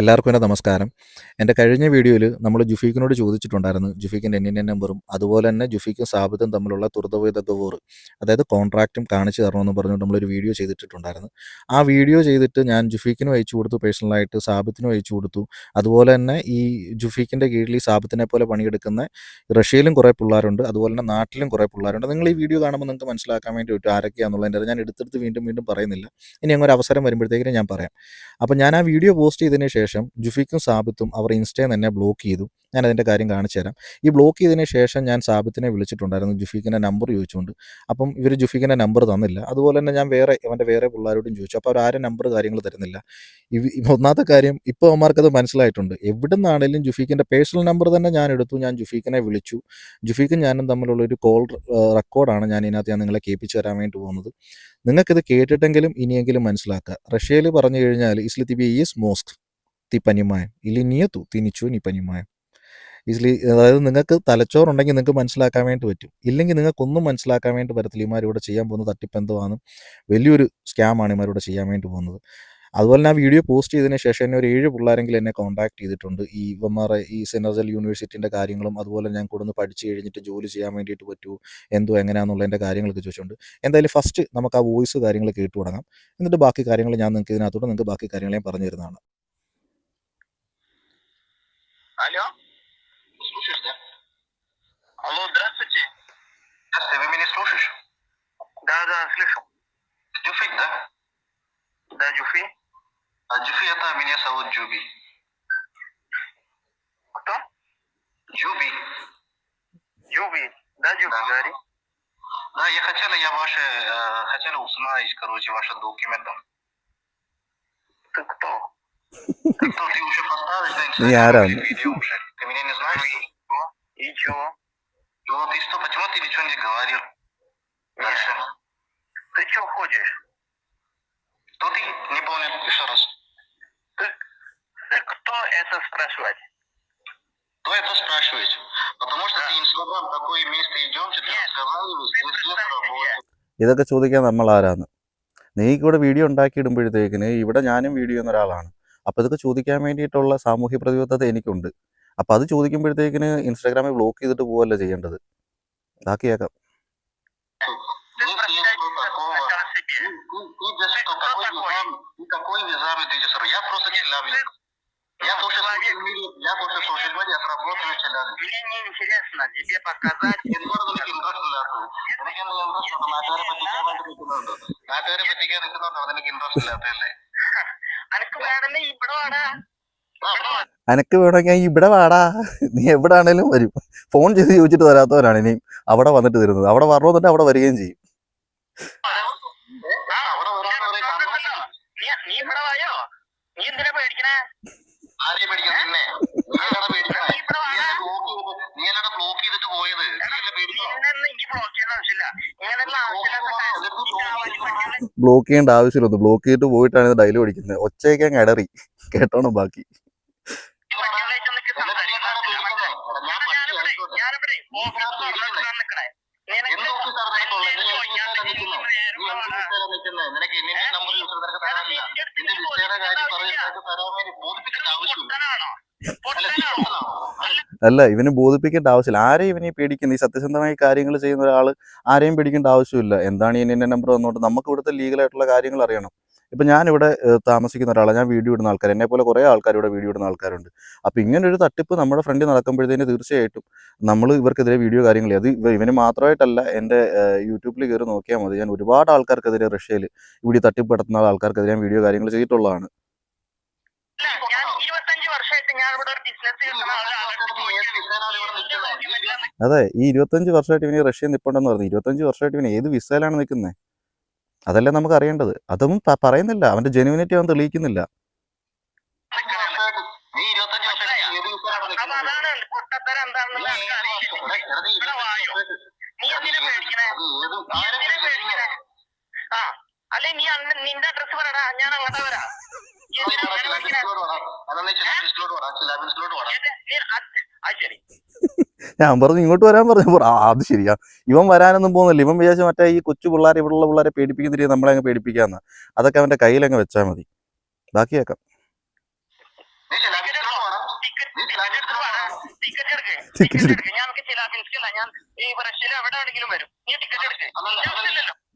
എല്ലാവർക്കും എൻ്റെ നമസ്കാരം. എൻ്റെ കഴിഞ്ഞ വീഡിയോയിൽ നമ്മൾ ജുഫീഖിനോട് ചോദിച്ചിട്ടുണ്ടായിരുന്നു ജുഫീഖിൻ്റെ NIN നമ്പറും അതുപോലെ തന്നെ ജുഫീഖും സാബിത്തും തമ്മിലുള്ള തുർദവീദ ഗവൂർ, അതായത് കോൺട്രാക്റ്റും കാണിച്ചു തരണമെന്ന് പറഞ്ഞുകൊണ്ട് നമ്മളൊരു വീഡിയോ ചെയ്തിട്ടുണ്ടായിരുന്നു. ആ വീഡിയോ ചെയ്തിട്ട് ഞാൻ ജുഫീഖിനും അയച്ചു കൊടുത്തു, പേഴ്സണലായിട്ട് സാബിത്തിനും അയച്ചു കൊടുത്തു. അതുപോലെ തന്നെ ഈ ജുഫീഖിൻ്റെ കീഴിൽ ഈ സാബിത്തിനെ പോലെ പണിയെടുക്കുന്ന റഷ്യയിലും കുറേ പിള്ളേരുണ്ട്, അതുപോലെ തന്നെ നാട്ടിലും കുറേ പിള്ളേരുണ്ട്. നിങ്ങൾ ഈ വീഡിയോ കാണുമ്പോൾ നിങ്ങൾക്ക് മനസ്സിലാക്കാൻ വേണ്ടി പറ്റും ആരൊക്കെയാണെന്നുള്ളതിൻ്റെ. ഞാൻ എടുത്തെടുത്ത് വീണ്ടും വീണ്ടും പറയുന്നില്ല, ഇനി അങ്ങനെ ഒരു അവസരം വരുമ്പോഴത്തേക്കിനും ഞാൻ പറയാം. അപ്പോൾ ഞാൻ ആ വീഡിയോ പോസ്റ്റ് ചെയ്തതിന് ശേഷം ജുഫീഖും സാബിത്തും അവർ ഇൻസ്റ്റയിൽ നിന്ന് എന്നെ ബ്ലോക്ക് ചെയ്തു. ഞാൻ അതിൻ്റെ കാര്യം കാണിച്ചു തരാം. ഈ ബ്ലോക്ക് ചെയ്തതിന് ശേഷം ഞാൻ സാബിത്തിനെ വിളിച്ചിട്ടുണ്ടായിരുന്നു ജുഫീഖിൻ്റെ നമ്പർ ചോദിച്ചുകൊണ്ട്. അപ്പം ഇവർ ജുഫീഖിൻ്റെ നമ്പർ തന്നില്ല. അതുപോലെ തന്നെ ഞാൻ അവൻ്റെ വേറെ പിള്ളേരോടും ചോദിച്ചു. അപ്പോൾ അവരാരും നമ്പർ കാര്യങ്ങൾ തരുന്നില്ല. ഒന്നാമത്തെ കാര്യം, ഇപ്പോൾ അവന്മാർക്കത് മനസ്സിലായിട്ടുണ്ട്. എവിടെ നിന്നാണെങ്കിലും ജുഫീഖിൻ്റെ പേഴ്സണൽ നമ്പർ തന്നെ ഞാൻ എടുത്തു. ഞാൻ ജുഫീഖിനെ വിളിച്ചു. ജുഫീഖും ഞാനും തമ്മിലുള്ളൊരു കോൾ റെക്കോർഡാണ് ഞാൻ നിങ്ങളെ കേൾപ്പിച്ച് തരാൻ വേണ്ടി പോകുന്നത്. നിങ്ങൾക്കിത് കേട്ടിട്ടെങ്കിലും ഇനിയെങ്കിലും മനസ്സിലാക്കുക. റഷ്യയിൽ പറഞ്ഞു കഴിഞ്ഞാൽ ഇസ്ലി തിബി ഈസ് മോസ്ക് തി പനിമായം ഇല്ലി നിയത്തു തിനിച്ചു നീ പനിമായം ഇസ്ലി, അതായത് നിങ്ങൾക്ക് തലച്ചോറുണ്ടെങ്കിൽ നിങ്ങൾക്ക് മനസ്സിലാക്കാൻ വേണ്ടി പറ്റും. ഇല്ലെങ്കിൽ നിങ്ങൾക്കൊന്നും മനസ്സിലാക്കാൻ വേണ്ടി പറ്റത്തില്ല. ഇമാരിവിടെ ചെയ്യാൻ പോകുന്ന തട്ടിപ്പെന്തുവാണ്, വലിയൊരു സ്കാമാണ് ഇമാരിവിടെ ചെയ്യാൻ വേണ്ടി പോകുന്നത്. അതുപോലെ തന്നെ ആ വീഡിയോ പോസ്റ്റ് ചെയ്തതിന് ശേഷം എന്നെ ഒരു 7 പിള്ളേരെങ്കിലും എന്നെ കോൺടാക്ട് ചെയ്തിട്ടുണ്ട്. ഈ ഇവന്മാരെ ഈ സെനർജൽ യൂണിവേഴ്സിറ്റിൻ്റെ കാര്യങ്ങളും അതുപോലെ ഞാൻ കൊടുന്ന് പഠിച്ച് കഴിഞ്ഞിട്ട് ജോലി ചെയ്യാൻ വേണ്ടിയിട്ട് പറ്റുമോ, എന്തോ എങ്ങനെയാണെന്നുള്ളതിൻ്റെ കാര്യങ്ങളൊക്കെ ചോദിച്ചുകൊണ്ട്. എന്തായാലും ഫസ്റ്റ് നമുക്ക് ആ വോയിസ് കാര്യങ്ങൾ കേട്ടു തുടങ്ങാം. എന്നിട്ട് ബാക്കി കാര്യങ്ങൾ ഞാൻ നിങ്ങൾക്ക് ഇതിനകത്തോട്ട് നിങ്ങൾക്ക് ബാക്കി കാര്യങ്ങൾ ഞാൻ പറഞ്ഞു തരുന്നതാണ്. Алло? Слушаешь, да? Алло, здравствуйте. Здравствуйте, вы меня слушаешь? Да, слышу. Джуфи, да? Да, Джуфи. Джуфи, это меня зовут Джуби. Кто? Джуби. Джуби. Да, Джуби, да. Говори. Да, я хотела узнать, ваши документы. Ты кто? Ты уже поставишь на Инстаграм видео уже? Ты меня не знаешь? И чего? Почему ты ничего не говорил? Дальше. Ты чего ходишь? Что ты не понял еще раз? Ты кто это спрашивать? Кто это спрашивает? Потому что ты Инстаграм такое место идемте, ты разговариваешь, ты работаешь. ഇതൊക്കെ ചോദിക്കാൻ നമ്മൾ ആരാണ്? നീക്കിവിടെ വീഡിയോ ഉണ്ടാക്കിയിടുമ്പോഴത്തേക്കിന് ഇവിടെ ഞാനും വീഡിയോ ചെയ്യുന്ന ഒരാളാണ്. അപ്പോൾ ഇതൊക്കെ ചോദിക്കാൻ വേണ്ടിയിട്ടുള്ള സാമൂഹ്യ പ്രതിബദ്ധത എനിക്കുണ്ട്. അപ്പോൾ അത് ചോദിക്കുമ്പോഴത്തേക്കിന് ഇൻസ്റ്റാഗ്രാമിൽ ബ്ലോക്ക് ചെയ്തിട്ട് പോവല്ല ചെയ്യേണ്ടത്. ഇതാക്കിയേക്കാം. Я тоже в социальных медиа работаю в Челябинске. Мне не интересно тебе показать. അനക്ക് വേണമെങ്കിൽ ഇവിടെ വാടാ, നീ എവിടെ ആണേലും വരും. ഫോൺ ചെയ്ത് ചോദിച്ചിട്ട് തരാത്തവരാണ് ഇനിയും അവിടെ വന്നിട്ട് തരുന്നത്. അവിടെ വരണമെന്നിട്ട് അവിടെ വരികയും ചെയ്യും. നീ ഇവിടെ വായോ? നീ എന്തിനാ പേടിക്കണേ? ആരെയും പേടിക്കാൻ നിന്നെ? ബ്ലോക്ക് ചെയ്തിട്ട് പോയത് ബ്ലോക്ക് ചെയ്യേണ്ട ആവശ്യമില്ല. ബ്ലോക്ക് ചെയ്തിട്ട് പോയിട്ടാണ് ഇത് ഡയലോഗ് അടിക്കുന്നത്. ഒച്ചയൊക്കെ അങ്ങ് ഇടറി കേട്ടോണം ബാക്കി. അല്ല, ഇവന് ബോധിപ്പിക്കേണ്ട ആവശ്യമില്ല. ആരെയും ഇവനെ പേടിക്കുന്നത്? ഈ സത്യസന്ധമായി കാര്യങ്ങൾ ചെയ്യുന്ന ഒരാൾ ആരെയും പേടിക്കേണ്ട ആവശ്യമില്ല. എന്താണ് ഈ NIN നമ്പർ വന്നോട്ട് നമുക്ക് ഇവിടുത്തെ ലീഗലായിട്ടുള്ള കാര്യങ്ങൾ അറിയണം. ഇപ്പം ഞാനിവിടെ താമസിക്കുന്ന ഒരാളാണ്. ഞാൻ വീഡിയോ ഇടുന്ന ആൾക്കാർ, എന്നെപ്പോലെ കുറേ ആൾക്കാർ ഇവിടെ വീഡിയോ ഇടുന്ന ആൾക്കാരുണ്ട്. അപ്പോൾ ഇങ്ങനൊരു തട്ടിപ്പ് നമ്മുടെ ഫ്രണ്ടിൽ നടക്കുമ്പോഴത്തേന് തീർച്ചയായിട്ടും നമ്മൾ ഇവർക്കെതിരെ വീഡിയോ കാര്യങ്ങൾ, അത് ഇവന് മാത്രമായിട്ടല്ല, എൻ്റെ യൂട്യൂബിൽ കയറി നോക്കിയാൽ മതി. ഞാൻ ഒരുപാട് ആൾക്കാർക്കെതിരെ റഷ്യയിൽ ഇവിടെ തട്ടിപ്പ് നടത്തുന്ന ആൾക്കാർക്കെതിരെ ഞാൻ വീഡിയോ കാര്യങ്ങൾ ചെയ്തിട്ടുള്ളതാണ്. അതെ, ഈ 25 വർഷമായിട്ട് ഇവന് റഷ്യയിൽ നിൽപ്പുണ്ടെന്ന് പറഞ്ഞു. 25 വർഷമായിട്ട് ഇവന് ഏത് വിസയിലാണ് നിൽക്കുന്നത്? അതല്ലേ നമുക്ക് അറിയേണ്ടത്. അതൊന്നും പറയുന്നില്ല. അവന്റെ ജെനുവിനിറ്റി അവൻ തെളിയിക്കുന്നില്ല. അല്ലെ നീ നിന്റെ അഡ്രസ് പറയടാ, ഞാൻ അങ്ങോട്ടാ വരാം. ഞാൻ പറഞ്ഞു ഇങ്ങോട്ട് വരാൻ പറഞ്ഞു. അത് ശരിയാ, ഇവൻ വരാനൊന്നും പോകുന്നില്ല. ഇവൻ വിചാരിച്ച മറ്റേ ഈ കൊച്ചു പിള്ളേരെ, ഇവിടെയുള്ള പിള്ളേരെ പേടിപ്പിക്കുന്ന രീതി നമ്മളെ അങ്ങ് പേടിപ്പിക്കാന്ന്. അതൊക്കെ അവന്റെ കയ്യിലങ്ങ് വെച്ചാൽ മതി. ബാക്കിയേക്കാം.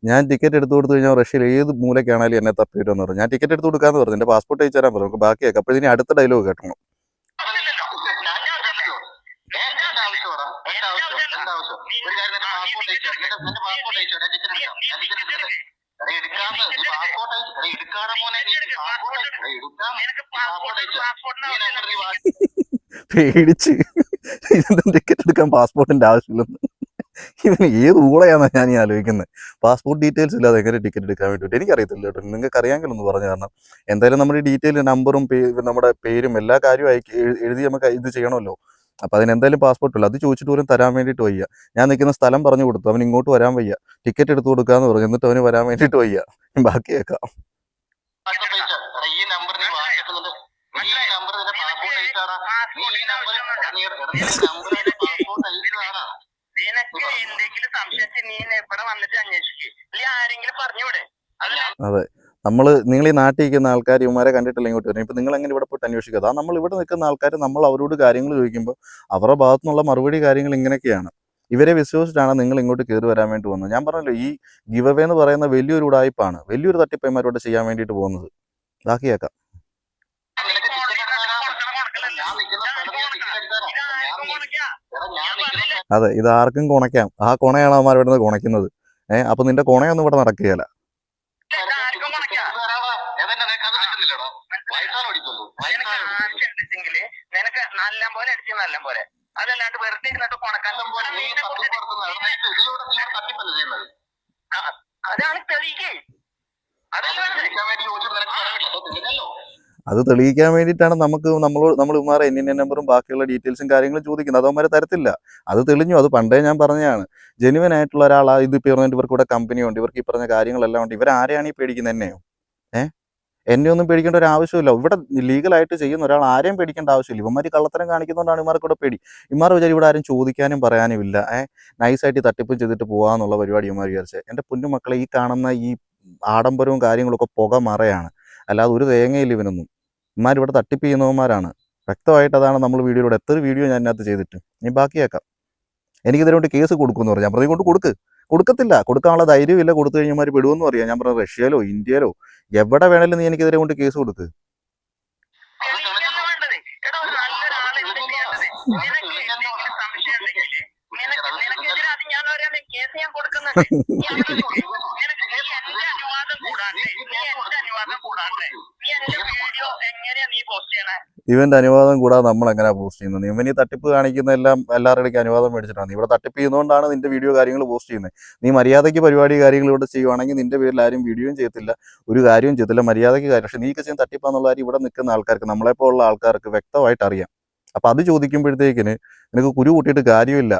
ഞാൻ ടിക്കറ്റ് എടുത്തു കൊടുത്തു കഴിഞ്ഞാൽ റഷ്യയിൽ ഏത് മൂലക്കാണെങ്കിലും എന്നെ തപ്പിയിട്ടെന്ന് പറഞ്ഞു. ഞാൻ ടിക്കറ്റ് എടുത്ത് കൊടുക്കാന്ന് പറഞ്ഞു. എന്റെ പാസ്പോർട്ട് അയച്ചു തരാൻ പറഞ്ഞു. നമുക്ക് ബാക്കിയൊക്കെ അപ്പോൾ ഇനി അടുത്ത ഡയലോഗ് കേട്ടോ. പേടിച്ച് ഇതെന്താ ടിക്കറ്റ് എടുക്കാൻ പാസ്പോർട്ടിന്റെ ആവശ്യമില്ലെന്ന്. ഇവന് ഏത് ഊളയാണെന്നാ ഞാൻ ഈ ആലോചിക്കുന്നത്. പാസ്പോർട്ട് ഡീറ്റെയിൽസ് ഇല്ലാതെ എങ്ങനെ ടിക്കറ്റ് എടുക്കാൻ വേണ്ടിയിട്ട് എനിക്കറിയത്തില്ല കേട്ടോ. നിങ്ങൾക്ക് അറിയാമെങ്കിൽ ഒന്ന് പറഞ്ഞു കാരണം എന്തായാലും നമ്മുടെ ഈ ഡീറ്റെയിൽ നമ്പറും നമ്മുടെ പേരും എല്ലാ കാര്യവും എഴുതി നമുക്ക് ഇത് ചെയ്യണമല്ലോ. അപ്പം അതിനെന്തായാലും പാസ്പോർട്ട് ഇല്ല. അത് ചോദിച്ചിട്ട് പോലും തരാൻ വേണ്ടിയിട്ട് വയ്യ. ഞാൻ നിൽക്കുന്ന സ്ഥലം പറഞ്ഞു കൊടുത്തു. അവൻ ഇങ്ങോട്ട് വരാൻ വയ്യ. ടിക്കറ്റ് എടുത്ത് കൊടുക്കാന്ന് പറഞ്ഞു. എന്നിട്ട് അവന് വരാൻ വേണ്ടിയിട്ട് വയ്യ. ബാക്കി കേൾക്കാം. അതെ, നിങ്ങൾ ഈ നാട്ടിൽ നിൽക്കുന്ന ആൾക്കാർ ഇവന്മാരെ കണ്ടിട്ടില്ല ഇങ്ങോട്ട് വരും. ഇപ്പം നിങ്ങൾ എങ്ങനെ ഇവിടെ പോയിട്ട് അന്വേഷിക്കുക? അതാ നമ്മൾ ഇവിടെ നിൽക്കുന്ന ആൾക്കാർ നമ്മൾ അവരോട് കാര്യങ്ങൾ ചോദിക്കുമ്പോൾ അവരുടെ ഭാഗത്തു നിന്നുള്ള മറുപടി കാര്യങ്ങൾ ഇങ്ങനെയൊക്കെയാണ്. ഇവരെ വിശ്വസിച്ചിട്ടാണ് നിങ്ങൾ ഇങ്ങോട്ട് കയറി വരാൻ വേണ്ടി വന്നത്. ഞാൻ പറഞ്ഞല്ലോ, ഈ ഗിവ് അവേ എന്ന് പറയുന്ന വലിയൊരു ഉടായ്പാണ്, വലിയൊരു തട്ടിപ്പന്മാരോട് ചെയ്യാൻ വേണ്ടിയിട്ട് പോകുന്നത്. ബാക്കി കേൾക്കാം. അതെ, ഇത് ആർക്കും കുണയ്ക്കാം. ആ കുണയാണ് അവന്മാർ ഇവിടെ നിന്ന് കുണയ്ക്കുന്നത്. അപ്പൊ നിന്റെ കുണയൊന്നും ഇവിടെ നടക്കുകയില്ല. അതല്ലാണ്ട് വെറുതെ ഇരുന്നിട്ട് കൊണക്കാൻ അതാണ് തെളിയിക്കേ. അത് തെളിയിക്കാൻ വേണ്ടിയിട്ടാണ് നമ്മൾ ഇവന്മാരെ NIN നമ്പറും ബാക്കിയുള്ള ഡീറ്റെയിൽസും കാര്യങ്ങളും ചോദിക്കുന്നത്. അതവന്മാരെ തരത്തില്ല. അത് തെളിഞ്ഞു. അത് പണ്ടേ ഞാൻ പറഞ്ഞതാണ്. ജെനുവൻ ആയിട്ടുള്ള ഒരാളാണ് ഇതിപ്പോൾ പറഞ്ഞിട്ട് ഇവർക്ക് ഇവിടെ കമ്പനിയുണ്ട്, ഇവർക്ക് ഈ പറഞ്ഞ കാര്യങ്ങളെല്ലാം ഉണ്ട്. ഇവരാരെയാണ് ഈ പേടിക്കുന്നത്? എന്നെയോ? എന്നെ ഒന്നും പേടിക്കേണ്ട ഒരു ആവശ്യമില്ല. ഇവിടെ ലീഗലായിട്ട് ചെയ്യുന്ന ഒരാൾ ആരെയും പേടിക്കേണ്ട ആവശ്യമില്ല. ഇവന്മാർ കള്ളത്തരം കാണിക്കുന്നതുകൊണ്ടാണ് ഇവന്മാർക്ക് ഇവിടെ പേടി. ഇവന്മാർ വിചാരിച്ച് ഇവിടെ ആരും ചോദിക്കാനും പറയാനും ഇല്ല. നൈസായിട്ട് തട്ടിപ്പും ചെയ്തിട്ട് പോകാമെന്നുള്ള പരിപാടി ഇവന്മാർ വിചാരിച്ചത്. എൻ്റെ പൊന്നുമക്കളെ, ഈ കാണുന്ന ഈ ആഡംബരവും കാര്യങ്ങളൊക്കെ പുക മറയാണ്, അല്ലാതെ ഒരു തേങ്ങയില്ല ഇവനൊന്നും. ഇവന്മാർ ഇവിടെ തട്ടിപ്പ് ചെയ്യുന്നവന്മാരാണ്. വ്യക്തമായിട്ട് അതാണ് നമ്മൾ വീഡിയോയിലൂടെ എത്ര വീഡിയോ ഞാൻ അതിനകത്ത് ചെയ്തിട്ട്. ഇനി ബാക്കിയാക്കാം. എനിക്കിതിനോട്ട് കേസ് കൊടുക്കുമെന്ന് പറഞ്ഞു. ഞാൻ പറഞ്ഞു കൊണ്ട് കൊടുക്കത്തില്ല. കൊടുക്കാനുള്ള ധൈര്യമില്ല. കൊടുത്തു കഴിഞ്ഞാൽ പെടുമെന്ന് പറയാം. ഞാൻ പറഞ്ഞു റഷ്യയിലോ ഇന്ത്യയിലോ എവിടെ വേണേലും നീ എനിക്കെതിരെ കൊണ്ട് കേസ് കൊടുക്ക്. ഇവന്റെ അനുവാദം കൂടാതെ നമ്മൾ എങ്ങനെയാ പോസ്റ്റ് ചെയ്യുന്നത്? ഇവൻ ഈ തട്ടിപ്പ് കാണിക്കുന്ന എല്ലാവരുടെയും അനുവാദം മേടിച്ചിട്ടാണ്. ഇവിടെ തട്ടിപ്പ് ചെയ്യുന്നതുകൊണ്ടാണ് നിന്റെ വീഡിയോ കാര്യങ്ങൾ പോസ്റ്റ് ചെയ്യുന്നത്. നീ മര്യാദയ്ക്ക് പരിപാടി കാര്യങ്ങൾ ഇവിടെ ചെയ്യുവാണെങ്കിൽ നിന്റെ പേരിൽ ആരും വീഡിയോയും ചെയ്യത്തില്ല, ഒരു കാര്യവും ചെയ്യത്തില്ല, മര്യാദയ്ക്ക് കാര്യം. പക്ഷെ നീക്ക് ചെയ്യുന്ന തട്ടിപ്പാന്നുള്ള കാര്യം ഇവിടെ നിൽക്കുന്ന ആൾക്കാർക്ക്, നമ്മളെപ്പോലുള്ള ആൾക്കാർക്ക് വ്യക്തമായിട്ട് അറിയാം. അപ്പൊ അത് ചോദിക്കുമ്പോഴത്തേക്കിന് നിനക്ക് കുരു കൂട്ടിയിട്ട് കാര്യമില്ല.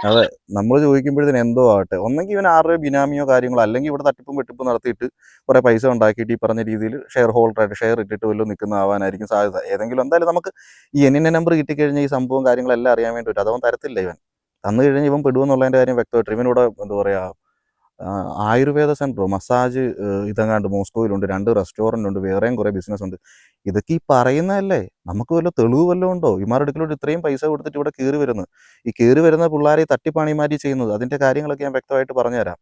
അതെ, നമ്മൾ ചോദിക്കുമ്പോഴത്തേന് എന്തോ ആവട്ടെ. ഒന്നെങ്കിൽ ഇവൻ ആരുടെ ബിനാമിയോ കാര്യങ്ങളോ, അല്ലെങ്കിൽ ഇവിടെ തട്ടിപ്പും വെട്ടിപ്പും നടത്തിയിട്ട് കുറെ പൈസ ഉണ്ടാക്കിയിട്ട് ഈ പറഞ്ഞ രീതിയിൽ ഷെയർ ഹോൾഡറായിട്ട് ഷെയർ ഇട്ടിട്ട് വല്ലതും നിൽക്കുന്ന ആവാനായിരിക്കും സാധ്യത. ഏതെങ്കിലും എന്തായാലും നമുക്ക് ഈ NIN നമ്പർ കിട്ടിക്കഴിഞ്ഞാൽ ഈ സംഭവം കാര്യങ്ങളെല്ലാം അറിയാൻ വേണ്ടി പറ്റും. അതവൻ തരത്തില്ല. ഇവൻ തന്നു കഴിഞ്ഞാൽ ഇവൻ പെടുമെന്നുള്ളതിൻ്റെ കാര്യം വ്യക്തമായിട്ട്. ഇവനിവിടെ എന്താ പറയുക, ആയുർവേദ സെൻറ്ററോ മസാജ് ഇതെങ്ങാണ്ട് മോസ്കോയിലുണ്ട്, 2 റെസ്റ്റോറൻ്റ് ഉണ്ട്, വേറെയും കുറേ ബിസിനസ് ഉണ്ട്. ഇതൊക്കെ ഈ പറയുന്നതല്ലേ? നമുക്ക് വല്ല തെളിവ് വല്ലതും ഉണ്ടോ? ഇമാരുടെ അടുക്കലോട്ട് ഇത്രയും പൈസ കൊടുത്തിട്ട് ഇവിടെ കയറി വരുന്നത്, ഈ കയറി വരുന്ന പിള്ളേരെ തട്ടിപ്പാണിമാരി ചെയ്യുന്നത്, അതിന്റെ കാര്യങ്ങളൊക്കെ ഞാൻ വ്യക്തമായിട്ട് പറഞ്ഞുതരാം.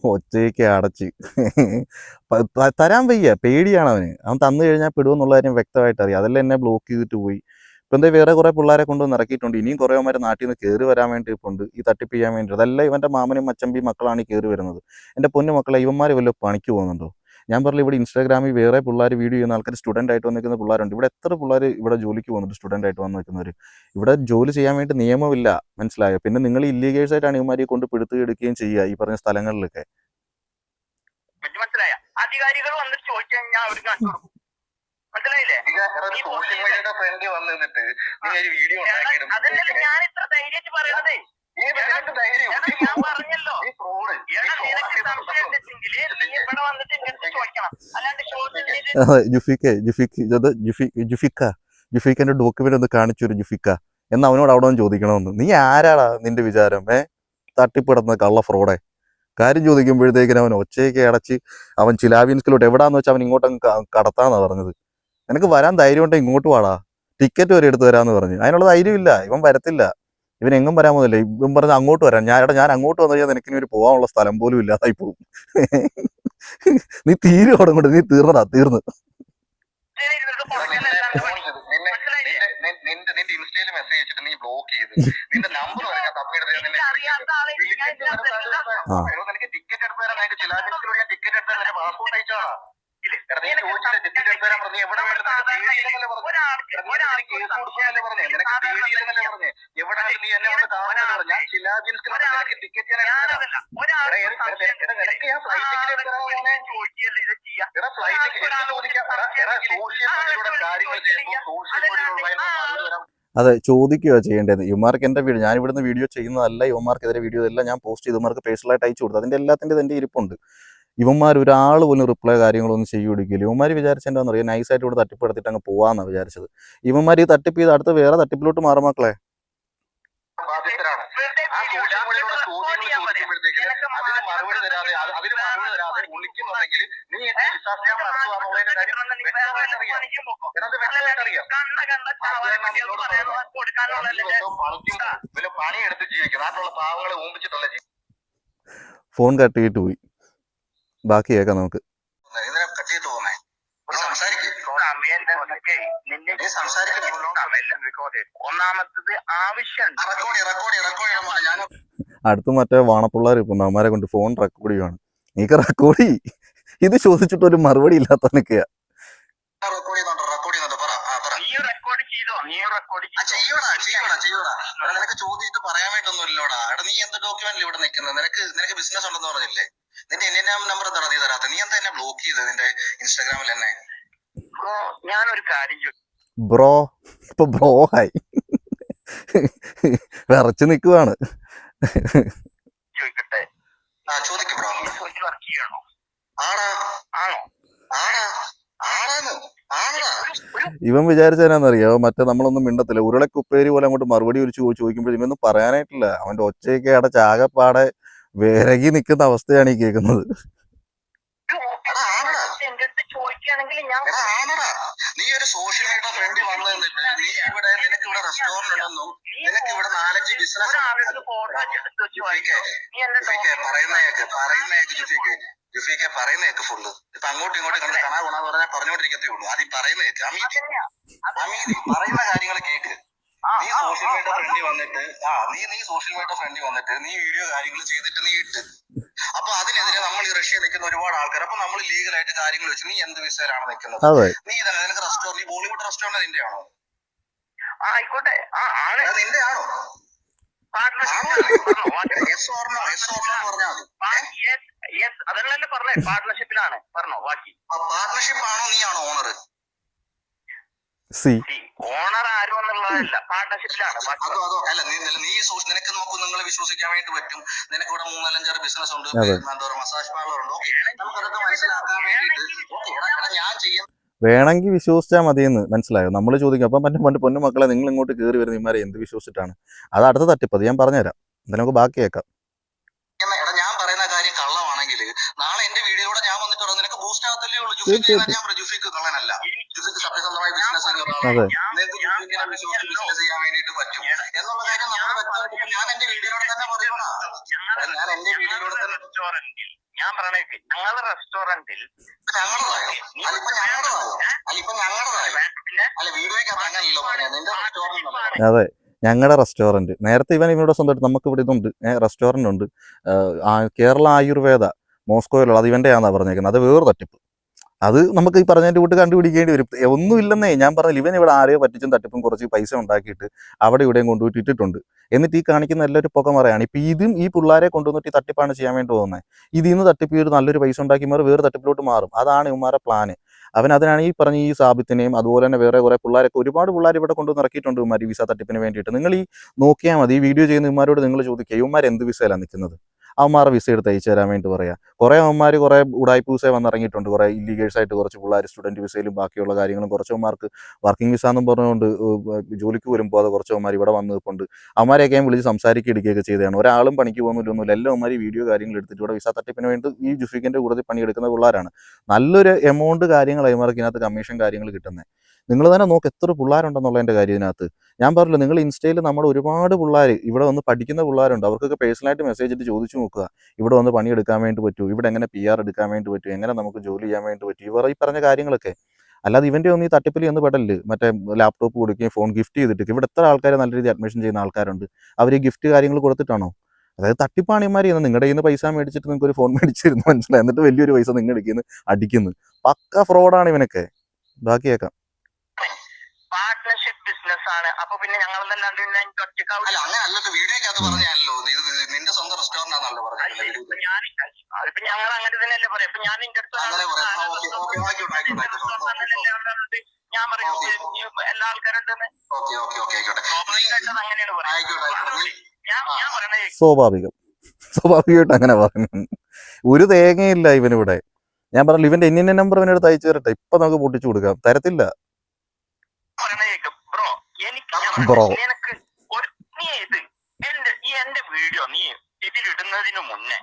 ഒറ്റയ്ക്ക് അടച്ച് തരാൻ വയ്യ. പേടിയാണ് അവന്. അവൻ തന്നു കഴിഞ്ഞാൽ പെടുമെന്നുള്ള കാര്യം വ്യക്തമായിട്ട് അറിയാം. അതെല്ലാം എന്നെ ബ്ലോക്ക് ചെയ്തിട്ട് പോയി. ഇപ്പം എന്താ വേറെ കുറേ പിള്ളേരെ കൊണ്ടുവന്ന് ഇറക്കിയിട്ടുണ്ട്. ഇനിയും കുറേ അവന്മാരെ നാട്ടിൽ നിന്ന് കയറി വരാൻ വേണ്ടി ഉണ്ട് ഈ തട്ടിപ്പ് ചെയ്യാൻ വേണ്ടി. അതെല്ലാം ഇവൻ്റെ മാമനും മച്ചമ്പി മക്കളാണ് ഈ കയറി വരുന്നത്. എൻ്റെ പൊന്നു മക്കളെ, ഇവന്മാർ വല്ല പണിക്ക് പോകുന്നുണ്ടോ? ഞാൻ പറഞ്ഞില്ല, ഇവിടെ ഇൻസ്റ്റാഗ്രാമിൽ വേറെ പിള്ളേർ വീഡിയോ ചെയ്യുന്ന ആൾക്കാർ സ്റ്റുഡൻ്റ് ആയിട്ട് വന്നിരിക്കുന്ന പിള്ളേരുണ്ട്. ഇവിടെ എത്ര പിള്ളേർ ഇവിടെ ജോലിക്ക് പോകുന്നുണ്ട് സ്റ്റുഡൻ്റ് ആയിട്ട് വന്ന് നിൽക്കുന്നവർ. ഇവിടെ ജോലി ചെയ്യാൻ വേണ്ടി നിയമമില്ല, മനസ്സിലായോ? പിന്നെ നിങ്ങൾ ഇല്ലീഗൽസ് ആയിട്ടാണ് ഇവന്മാരെ കൊണ്ട് പിടുത്തുകെടുക്കുകയും ചെയ്യുക ഈ പറഞ്ഞ സ്ഥലങ്ങളിലൊക്കെ. മനസ്സിലായ അധികാരികൾ വന്നിട്ട് ചോദിച്ചാൽ ഞാൻ അവർക്ക് കാണിച്ചു കൊടുക്കും. മനസ്സിലായില്ലേ? സോഷ്യൽ മീഡിയയുടെ ഫ്രണ്ടിൽ വന്ന് നിന്നിട്ട് നീ ഒരു വീഡിയോ അതല്ലല്ലോ ഞാൻ ഇത്ര ധൈര്യമായിട്ട് പറയണതേ. ഞാൻ പറഞ്ഞല്ലോ, നിനക്ക് സംശയം ഉണ്ടെങ്കിൽ നീ ഇവിടെ വന്നിട്ട് എന്റെ ചോദിക്കണം. അല്ലാണ്ട് ജുഫിക്കന്റെ ഡോക്യുമെന്റ് ഒന്ന് കാണിച്ചു തരും ജുഫിക്ക എന്ന് അവനോട് അവിടെ ഒന്ന് ചോദിക്കണമെന്ന്. നീ ആരാടാ നിന്റെ വിചാരം? തട്ടിപ്പിടുന്ന കള്ള ഫ്രോഡെ. കാര്യം ചോദിക്കുമ്പോഴത്തേക്കിനും അവൻ ഒച്ചയൊക്കെ അടച്ച് അവൻ ചിലാവിൻസ്കിലോട്ട് എവിടാന്ന് വെച്ചാൽ അവൻ ഇങ്ങോട്ടങ്ങ് കടത്താന്നാ പറഞ്ഞത്. നിനക്ക് വരാൻ ധൈര്യം ഉണ്ടെങ്കിൽ ഇങ്ങോട്ട് വാടാ, ടിക്കറ്റ് വരെ എടുത്ത് തരാമെന്ന് പറഞ്ഞു. അതിനുള്ള ധൈര്യമില്ല, ഇവൻ വരത്തില്ല. ഇവൻ എങ്ങും വരാൻ പോകുന്നില്ല. ഇവൻ പറഞ്ഞ് അങ്ങോട്ട് വരാൻ. ഞാൻ അങ്ങോട്ട് വന്നു കഴിഞ്ഞാൽ നിനക്കിനി ഒരു പോകാനുള്ള സ്ഥലം പോലും ഇല്ലാതായി പോകും. നീ തീരും അവിടെ കൊണ്ട്, നീ തീർന്നടാ, തീർന്ന്. നിന്റെ ഇൻസ്റ്റയിൽ മെസ്സേജ് അയച്ചിട്ട് നീ ബ്ലോക്ക് ചെയ്ത് നിന്റെ നമ്പർ നിനക്ക് ടിക്കറ്റ് എടുത്ത് തരാൻ നിനക്ക് ചിലാജിനോട് ഞാൻ ടിക്കറ്റ് എടുത്ത് തരാൻ പാസ്പോർട്ട് അയച്ചാടാ. ടിക്കറ്റ് എടുത്ത് തരാൻ പറഞ്ഞു. എവിടെ വേണ്ടല്ലേ പറഞ്ഞേ? നിനക്ക് പേടിയില്ലെന്നല്ലേ പറഞ്ഞേ? എവിടെ നീ എന്നെ വന്ന് കാണാനല്ലേ പറഞ്ഞു? ഞാൻ ചിലാജിൻസ്കി നിനക്ക് ടിക്കറ്റ് ഞാൻ നിനക്ക് ഞാൻ ഫ്ലൈറ്റ് ടിക്കറ്റ് എടാ ഫ്ലൈറ്റ് ചോദിക്കാം. സോഷ്യൽ മീഡിയയുടെ കാര്യങ്ങൾ ചെയ്യുമ്പോൾ സോഷ്യൽ മീഡിയയിലുള്ള അതെ, ചോദിക്കുക ചെയ്യേണ്ടത്. ഇവന്മാർക്ക് എൻ്റെ വീഡിയോ, ഞാൻ ഇവിടുന്ന് വീഡിയോ ചെയ്യുന്നതല്ല, ഇവന്മാർക്കെതിരെ വീഡിയോ എല്ലാം ഞാൻ പോസ്റ്റ് ചെയ്ത് ഇവന്മാർക്ക് പേഴ്സണലായിട്ട് അയച്ചു കൊടുത്തു. അതിൻ്റെ എല്ലാത്തിൻ്റെ എൻ്റെ ഇരിപ്പുണ്ട്. ഇവന്മാർ ഒരാൾ പോലും റിപ്ലൈ കാര്യങ്ങളൊന്നും ചെയ്തുകൊടുക്കില്ല. ഇവന്മാർ വിചാരിച്ചെന്താണെന്ന് അറിയാം, നൈസായിട്ട് ഇവിടെ തട്ടിപ്പെടുത്തിട്ട് അങ്ങ് പോകാമെന്നാണ് വിചാരിച്ചത്. ഇവന്മാർ ഈ തട്ടിപ്പ് ചെയ്ത് അടുത്ത് വേറെ തട്ടിപ്പിലോട്ട് മാറും മക്കളെ. ബാധ്യസ്ഥരാണ്. ആ സോഷ്യൽ മീഡിയയിലുള്ള ചോദ്യങ്ങൾ ചോദിക്കുമ്പോഴത്തേക്ക് അതിന് മറുപടി തരാതെ ഒളിക്കുന്നുണ്ടെങ്കിൽ നീ എന്നെ വിശ്വാസം നടത്തുക കാര്യം പണിയെടുത്ത് ജീവിക്കും. നാട്ടിലുള്ള പാവങ്ങളെ ഊമ്പിച്ചിട്ടുള്ള ഫോൺ കട്ട് ചെയ്തിട്ട് പോയി. ബാക്കി കേൾക്കാം നമുക്ക്. ഇതിനെ കട്ട് ചെയ്തിട്ട് പോകുന്നേ ഒന്നാമത്തത് ആവശ്യം അടുത്ത് മറ്റേ വാണപ്പിള്ളേർ ഇപ്പം അവന്മാരെ കൊണ്ട് ഫോൺ റെക്കോർഡ് ചെയ്യുവാണ്. നീക്ക് റെക്കോർഡ് ചെയ്യ്. ഇത് ചോദിച്ചിട്ട് ഒരു മറുപടി ഇല്ലാത്തവനൊക്കെയാ. നിനക്ക് ചോദിച്ചിട്ട് പറയാൻ വേണ്ടൊന്നുമില്ലോടാ. നീ എന്ത് ഡോക്യുമെന്റിൽ ഇവിടെ നിൽക്കുന്നത്? നിനക്ക് ബിസിനസ് ഉണ്ടെന്ന് പറഞ്ഞില്ലേ? നിന്റെ നമ്പർ എന്താ നീ തരാത്ത? നീ എന്താ എന്നെ ബ്ലോക്ക് ചെയ്തത് നിന്റെ ഇൻസ്റ്റാഗ്രാമിൽ എന്നെ? ബ്രോ ഞാനൊരു കാര്യം ബ്രോ ഇപ്പൊ ബ്രോ ആയി വിറച്ച് നിൽക്കുവാണ്. ചോദിക്കട്ടെ? ചോദിക്കും ബ്രോ. വർക്ക് ചെയ്യണോ? ആണോ? ആണോ? ആണോ? ഇവൻ വിചാരിച്ചതിനാന്നറിയോ, മറ്റേ നമ്മളൊന്നും മിണ്ടത്തില്ല, ഉരുളക്കുപ്പേരി പോലെ അങ്ങോട്ട് മറുപടി ഒരു ചോദിക്കുമ്പോഴേ ഇവനൊന്നും പറയാനായിട്ടില്ല. അവന്റെ ഒച്ചയൊക്കെ അടച്ച് ആകെപ്പാടെ വിറകി നിൽക്കുന്ന അവസ്ഥയാണ് ഈ കേൾക്കുന്നത്. നീ ഒരു സോഷ്യൽ മീഡിയ ഫ്രണ്ടിൽ വന്നു നിന്നിട്ട് നീ ഇവിടെ നിനക്ക് ഇവിടെ റെസ്റ്റോറന്റ് ഉണ്ടെന്നും നിനക്ക് ഇവിടെ 4-5 ബിസിനസ് പറയുന്നേക്ക് ഫുള്ള് ഇപ്പൊ അങ്ങോട്ടും ഇങ്ങോട്ടും കണ്ട് കാണാ ഗുണമെന്ന് പറഞ്ഞാൽ പറഞ്ഞോണ്ടിരിക്കത്തേ ഉള്ളൂ. ആദ്യം പറയുന്നേക്ക് അമീതി പറയുന്ന കാര്യങ്ങൾ കേക്ക്. നീ സോഷ്യൽ മീഡിയ ഫ്രണ്ടിൽ വന്നിട്ട് നീ സോഷ്യൽ മീഡിയ ഫ്രണ്ടിൽ വന്നിട്ട് നീ വീഡിയോ കാര്യങ്ങൾ ചെയ്തിട്ട് നീ ഇട്ട്. അപ്പൊ അതിനെതിരെ നമ്മൾ ഈ റഷ്യ നിൽക്കുന്ന ഒരുപാട് ആൾക്കാർ. അപ്പൊ നമ്മൾ ലീഗലായിട്ട് കാര്യങ്ങൾ വെച്ച് നീ എന്ത് വിസയിലാണ് നിൽക്കുന്നത്? നീ തന്നെ നിനക്ക് റെസ്റ്റോറന്റ്, ബോളിവുഡ് റെസ്റ്റോറന്റ് നിന്റെ ആണോ? ആയിക്കോട്ടെ, നിന്റെ ആണോ? അതല്ലേ പറഞ്ഞേ, പാർട്ട്ണർഷിപ്പിലാണ് പറഞ്ഞോ. ബാക്കി പാർട്ട്ണർഷിപ്പ് ആണോ? നീ ആണോ ഓണർ? ഓണർ ആരും എന്നുള്ളതല്ല, പാർട്ട്ണർഷിപ്പിലാണ്. അല്ല നീ നിനക്ക് നോക്കും, നിങ്ങളെ വിശ്വസിക്കാൻ വേണ്ടി പറ്റും. നിനക്ക് ഇവിടെ 3-4-5 ബിസിനസ് ഉണ്ട്, മസാജ് പാർലർ ഉണ്ട്. ഓക്കെ, നമുക്കതൊക്കെ മനസ്സിലാക്കാൻ വേണ്ടിട്ട് ഞാൻ ചെയ്യാം. വേണമെങ്കിൽ വിശ്വസിച്ചാൽ മതിയെന്ന് മനസ്സിലായോ? നമ്മൾ ചോദിക്കും അപ്പം പണ്ട് പൊന്നു മക്കളെ നിങ്ങൾ ഇങ്ങോട്ട് കയറി വരുന്ന ഇമാരെ എന്ത് വിശ്വസിച്ചിട്ടാണ്? അത് അടുത്ത തട്ടിപ്പ്, അത് ഞാൻ പറഞ്ഞുതരാം. എന്തായാലും നമുക്ക് ബാക്കി കേൾക്കാം. ഞാൻ പറയുന്ന കാര്യം കള്ളമാണെങ്കിൽ നാളെ എന്റെ വീഡിയോയിലൂടെ ഞാൻ വന്നിട്ട് പറഞ്ഞു നിനക്ക് ബൂസ്റ്റ് ആകത്തല്ലേ ഉള്ളൂ. ജുഫിക്ക് തീർച്ചയായിട്ടും ഞാൻ പറഞ്ഞു ജുഫിക്ക് കള്ളനല്ല, ജുഫിക്ക് സത്യസന്ധമായി ബിസിനസ് അതെ ബിസിനസ് ചെയ്യാൻ വേണ്ടിയിട്ട് പറ്റും എന്നുള്ള കാര്യം നമ്മൾ വ്യക്തമായിട്ട് ഞാൻ എന്റെ വീഡിയോയിലൂടെ തന്നെ പറയുവാ. ഞാൻ എന്റെ വീഡിയോയിലൂടെ തന്നെ ഞാൻ പറയണേ ഞങ്ങളുടെ റെസ്റ്റോറന്റിൽ ഞങ്ങളുടേതായോ അല്ലിപ്പൊ ഞങ്ങളുടേതായോ അല്ലിപ്പൊ ഞങ്ങളുടേതായോ അല്ല വീഡിയോയ്ക്കകത്ത് അങ്ങനല്ലോ പറഞ്ഞത് നിന്റെ റെസ്റ്റോറന്റ്. അതെ ഞങ്ങളുടെ റെസ്റ്റോറൻറ്റ് നേരത്തെ ഇവനിവിടെ സ്വന്തമായിട്ട് നമുക്ക് ഇവിടെ ഇതുണ്ട് റെസ്റ്റോറൻ്റ് ഉണ്ട്. കേരള ആയുർവേദ മോസ്കോയിലുള്ള അത് ഇവൻ്റെ ആണെന്നാണ് പറഞ്ഞേക്കുന്നത്. അത് വേറെ തട്ടിപ്പ്. അത് നമുക്ക് ഈ പറഞ്ഞതിൻ്റെ കൂട്ട് കണ്ടുപിടിക്കേണ്ടി വരും. ഒന്നുമില്ലെന്നേ ഞാൻ പറഞ്ഞില്ല. ഇവൻ ഇവിടെ ആരെയോ പറ്റിച്ചും തട്ടിപ്പും കുറച്ച് പൈസ ഉണ്ടാക്കിയിട്ട് അവിടെ ഇവിടെയും കൊണ്ടുപോയിട്ട് ഇട്ടിട്ടുണ്ട്. എന്നിട്ട് ഈ കാണിക്കുന്ന എല്ലാവരും പുക മറയാണ്. ഇപ്പം ഇതും ഈ പിള്ളേരെ കൊണ്ടുവന്നിട്ട് ഈ തട്ടിപ്പാണ് ചെയ്യാൻ വേണ്ടി പോകുന്നത്. ഇതിൽ നിന്ന് തട്ടിപ്പ് ചെയ്ത് നല്ലൊരു പൈസ ഉണ്ടാക്കി മാറി വേറെ തട്ടിപ്പിലോട്ട് മാറും. അതാണ് ഇവന്മാരുടെ പ്ലാന്. അതിനാണ് ഈ പറഞ്ഞ ഈ സാബിത്തിനെയും അതുപോലെ തന്നെ വേറെ കുറേ പിള്ളേരൊക്കെ ഒരുപാട് പിള്ളേർ ഇവിടെ കൊണ്ടുവന്ന് ഇറക്കിയിട്ടുണ്ട് ഇവന്മാർ വിസ തട്ടിപ്പിന് വേണ്ടിയിട്ട്. നിങ്ങൾ ഈ നോക്കിയാൽ മതി. ഈ വീഡിയോ ചെയ്യുന്ന ഇവന്മാരോട് നിങ്ങൾ ചോദിക്കുക ഇവന്മാർ എന്ത് വിസയിലാണ് നിൽക്കുന്നത്. അവന്മാരെ വിസ എടുത്ത് അയച്ചു തരാൻ വേണ്ടി പറയാം. കുറേ അവന്മാർ കുറേ ഉടായ്പ വിസ വന്നിറങ്ങിയിട്ടുണ്ട്. കുറേ ഇല്ലീഗൽസായിട്ട് കുറച്ച് പിള്ളേർ സ്റ്റുഡൻറ്റ് വിസയിലും ബാക്കിയുള്ള കാര്യങ്ങളും കുറച്ച് അവന്മാർക്ക് വർക്കിംഗ് വിസ എന്നും പറഞ്ഞുകൊണ്ട് ജോലിക്ക് പോലും പോകാതെ കുറച്ച് അവന്മാർ ഇവിടെ വന്ന് നിൽപ്പുണ്ട്. അവന്മാരെയൊക്കെ ഞാൻ വിളിച്ച് സംസാരിക്കുക എടുക്കുകയൊക്കെ ചെയ്തതാണ്. ഒരാളും പണിക്ക് പോകുന്നില്ലൊന്നുമില്ല. എല്ലാ അവന്മാർ ഈ വീഡിയോ കാര്യങ്ങൾ എടുത്തിട്ട് ഇവിടെ വിസ തട്ടിപ്പിന് വേണ്ടി ഈ ജുഫിക്കിൻ്റെ കൂടുതൽ പണിയെടുക്കുന്ന പിള്ളേരാണ്. നല്ലൊരു എമൗണ്ട് കാര്യങ്ങൾ അവന്മാർക്ക് ഇതിനകത്ത് കമ്മീഷൻ കാര്യങ്ങൾ കിട്ടുന്നത്. നിങ്ങൾ തന്നെ നോക്ക് എത്ര പിള്ളേരുണ്ടെന്നുള്ളതിൻ്റെ കാര്യം ഇതിനകത്ത്. ഞാൻ പറഞ്ഞില്ല നിങ്ങൾ ഇൻസ്റ്റയിൽ നമ്മുടെ ഒരുപാട് പിള്ളേർ ഇവിടെ വന്ന് പഠിക്കുന്ന പിള്ളേരുണ്ട്. അവർക്കൊക്കെ പേഴ്സണലായിട്ട് മെസ്സേജ് ഇട്ട് ചോദിച്ചു നോക്കുക ഇവിടെ വന്ന് പണിയെടുക്കാൻ വേണ്ടി പറ്റുമോ, ഇവിടെ എങ്ങനെ PR എടുക്കാൻ വേണ്ടി പറ്റും, എങ്ങനെ നമുക്ക് ജോലി ചെയ്യാൻ വേണ്ടി പറ്റും, ഇവർ ഈ പറഞ്ഞ കാര്യങ്ങളൊക്കെ. അല്ലാതെ ഇവൻ്റെ ഒന്നും ഈ തട്ടിപ്പിൽ എന്ന് പെടല്. മറ്റേ ലാപ്ടോപ്പ് കൊടുക്കുകയും ഫോൺ ഗിഫ്റ്റ് ചെയ്തിട്ട് ഇവിടെ എത്ര ആൾക്കാർ നല്ല രീതിയിൽ അഡ്മിഷൻ ചെയ്യുന്ന ആൾക്കാരുണ്ട്. അവർ ഈ ഗിഫ്റ്റ് കാര്യങ്ങൾ കൊടുത്തിട്ടാണോ? അതായത് തട്ടിപ്പാണ് ഇമാർ ചെയ്യുന്നത്. നിങ്ങളുടെ കയ്യിൽ നിന്ന് പൈസ മേടിച്ചിട്ട് നിങ്ങൾക്ക് ഒരു ഫോൺ മേടിച്ചിരുന്നു മനസ്സിലായി. എന്നിട്ട് വലിയൊരു പൈസ നിങ്ങൾ എടുക്കുന്നു അടിക്കുന്നു. പക്ക ഫ്രോഡാണ് ഇവനൊക്കെ. ബാക്കി കേൾക്കാം. പാർട്ട്ണർഷിപ്പ് ബിസിനസ് ആണ്. അപ്പൊ പിന്നെ ഞങ്ങൾ അല്ല അങ്ങനല്ലല്ലോ വീഡിയോക്കകത്ത് പറഞ്ഞാലോ നിന്റെ സ്വന്തം റെസ്റ്റോറന്റ് ആണല്ലോ പറഞ്ഞത്. ഇപ്പൊ ഞങ്ങൾ അങ്ങനെ തന്നെയല്ലേ പറയാം. ഇപ്പൊ ഞാൻ എന്റെ അടുത്ത് ഞാൻ പറയും എല്ലാ ആൾക്കാരും അങ്ങനെയാണ് പറയുന്നത്. ഞാൻ പറയണേ സ്വാഭാവികമായിട്ട് അങ്ങനെ പറഞ്ഞു. ഒരു തേങ്ങയില്ല ഇവനിവിടെ. ഞാൻ പറഞ്ഞില്ല ഇവന്റെ ഇന്ത്യൻ നമ്പർ ഇവനെടുത്ത് അയച്ചു തരട്ടെ. ഇപ്പൊ നമുക്ക് പൊട്ടിച്ചു കൊടുക്കാം. തരത്തില്ല ബ്രോ. നിനക്ക് നീ എന്റെ വീഡിയോ നീ ഇതിലിടുന്നതിന് മുന്നേ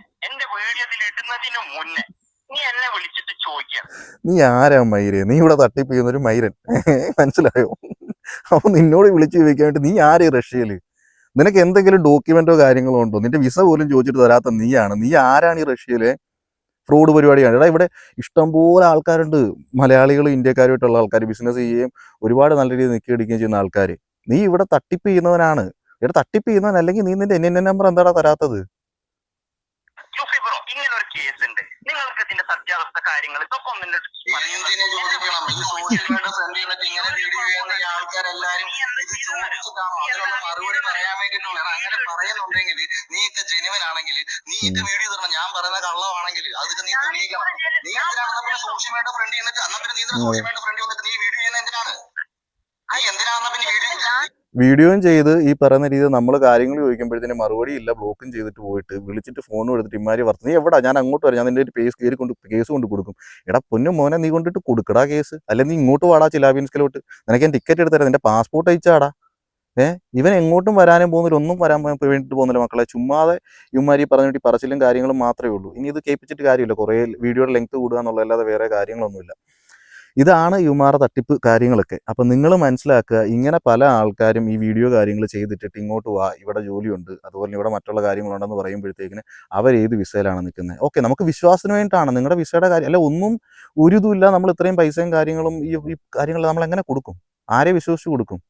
നീ എന്നെ വിളിച്ചിട്ട് ചോദിക്കണം നീ ആരാ മൈരേ? നീ ഇവിടെ തട്ടിപ്പ് ചെയ്യുന്നൊരു മൈരൻ മനസ്സിലായോ? അപ്പൊ നിന്നോട് വിളിച്ചു ചോദിക്കാൻ വേണ്ടി നീ ആര് റഷ്യയില്? നിനക്ക് എന്തെങ്കിലും ഡോക്യുമെന്റോ കാര്യങ്ങളോ ഉണ്ടോ? നിന്റെ വിസ പോലും ചോദിച്ചിട്ട് തരാത്ത നീ ആരാണ് ഈ റഷ്യയിലെ? ഫ്രോഡ് പരിപാടിയാണ്. ഇവിടെ ഇഷ്ടംപോലെ ആൾക്കാരുണ്ട്. മലയാളികളും ഇന്ത്യക്കാരുമായിട്ടുള്ള ആൾക്കാർ ബിസിനസ് ചെയ്യുകയും ഒരുപാട് നല്ല രീതിയിൽ നിൽക്കുകയും ചെയ്യുന്ന ആൾക്കാർ. നീ ഇവിടെ തട്ടിപ്പ് ചെയ്യുന്നവനാണ്. ഇവിടെ തട്ടിപ്പ് ചെയ്യുന്നവൻ അല്ലെങ്കിൽ നീ നിന്റെ NN നമ്പർ എന്താടാ തരാത്തത്? ഇങ്ങനെ ഒരു കേസ് ഉണ്ട്. നിങ്ങൾക്ക് ഇതിന്റെ സത്യാവസ്ഥ കാര്യങ്ങൾ ഇതൊക്കെ ഒന്നിന്റെ എന്തിനെ ചോദിക്കണം? ഈ സോഷ്യൽ മീഡിയ ഫ്രണ്ട് ചെയ്തിട്ട് ഇങ്ങനെ വീഡിയോ ചെയ്യുന്ന ഈ ആൾക്കാരെല്ലാരും ഇത് ചോദിച്ചിട്ടാണോ അതിനുള്ള മറുപടി പറയാൻ വേണ്ടിയിട്ടുള്ള? അങ്ങനെ പറയുന്നുണ്ടെങ്കിൽ നീ ഇത് ജെനുവൻ ആണെങ്കിൽ നീ ഇത് വീഡിയോ തരണം. ഞാൻ പറയുന്ന കള്ളമാണെങ്കിൽ അതൊക്കെ നീ തെളിയിക്കണം. നീ എന്തിനാണ് പിന്നെ സോഷ്യൽ മീഡിയ ഫ്രണ്ട് ചെയ്യുന്നിട്ട് അന്നാ പിന്നെ നീ സോഷ്യൽ മീഡിയ ഫ്രണ്ട് വന്നിട്ട് നീ വീഡിയോ ചെയ്യുന്നത് എന്തിനാണ്? നീ എന്തിനാണെന്നാ പിന്നെ വീഡിയോയും ചെയ്ത് ഈ പറയുന്ന രീതിയിൽ നമ്മൾ കാര്യങ്ങൾ ചോദിക്കുമ്പോഴത്തേന് മറുപടി ഇല്ല. ബ്ലോക്കും ചെയ്തിട്ട് പോയിട്ട് വിളിച്ചിട്ട് ഫോൺ എടുത്തിട്ട് ഇമാരി നീ എവിടെ? ഞാൻ അങ്ങോട്ട് വരാം. ഞാൻ നിന്റെ ഒരു കേസ് കൊണ്ട് കൊടുക്കും. എടാ പൊന്നും മോനെ നീ കൊണ്ടിട്ട് കൊടുക്കടാ കേസ്. അല്ലെങ്കിൽ നീ ഇങ്ങോട്ട് വാടാ ചിലാബിൻസ്കിലോട്ട്. നിനക്ക് ഞാൻ ടിക്കറ്റ് എടുത്തരാം. നിന്റെ പാസ്പോർട്ട് അയച്ചാടാ. ഇവൻ എങ്ങോട്ടും വരാനും പോകുന്നില്ല. ഒന്നും വരാൻ വേണ്ടിയിട്ട് പോകുന്നില്ല മക്കളെ. ചുമ്മാതെ ഇവന്മാരി പറഞ്ഞിട്ട് പറച്ചിലും കാര്യങ്ങളും മാത്രമേ ഉള്ളൂ. ഇനി ഇത് കേൾപ്പിച്ചിട്ട് കാര്യമില്ല. കുറേ വീഡിയോയുടെ ലെങ്ത് കൂടുക എന്നുള്ളതല്ലാതെ വേറെ കാര്യങ്ങളൊന്നുമില്ല. ഇതാണ് ഇവന്മാരുടെ തട്ടിപ്പ് കാര്യങ്ങളൊക്കെ. അപ്പം നിങ്ങൾ മനസ്സിലാക്കുക, ഇങ്ങനെ പല ആൾക്കാരും ഈ വീഡിയോ കാര്യങ്ങൾ ചെയ്തിട്ടിട്ട് ഇങ്ങോട്ട് വാ ഇവിടെ ജോലിയുണ്ട് അതുപോലെ ഇവിടെ മറ്റുള്ള കാര്യങ്ങളുണ്ടെന്ന് പറയുമ്പോഴത്തേക്കിന് അവരേത് വിസയിലാണ് നിൽക്കുന്നത്? ഓക്കെ, നമുക്ക് വിശ്വാസത്തിന് വേണ്ടിയിട്ടാണ് നിങ്ങളുടെ വിസയുടെ കാര്യം. അല്ല ഒന്നും ഒരു ഇതുമില്ല. നമ്മൾ ഇത്രയും പൈസയും കാര്യങ്ങളും ഈ കാര്യങ്ങൾ നമ്മൾ എങ്ങനെ കൊടുക്കും? ആരെ വിശ്വസിച്ച് കൊടുക്കും?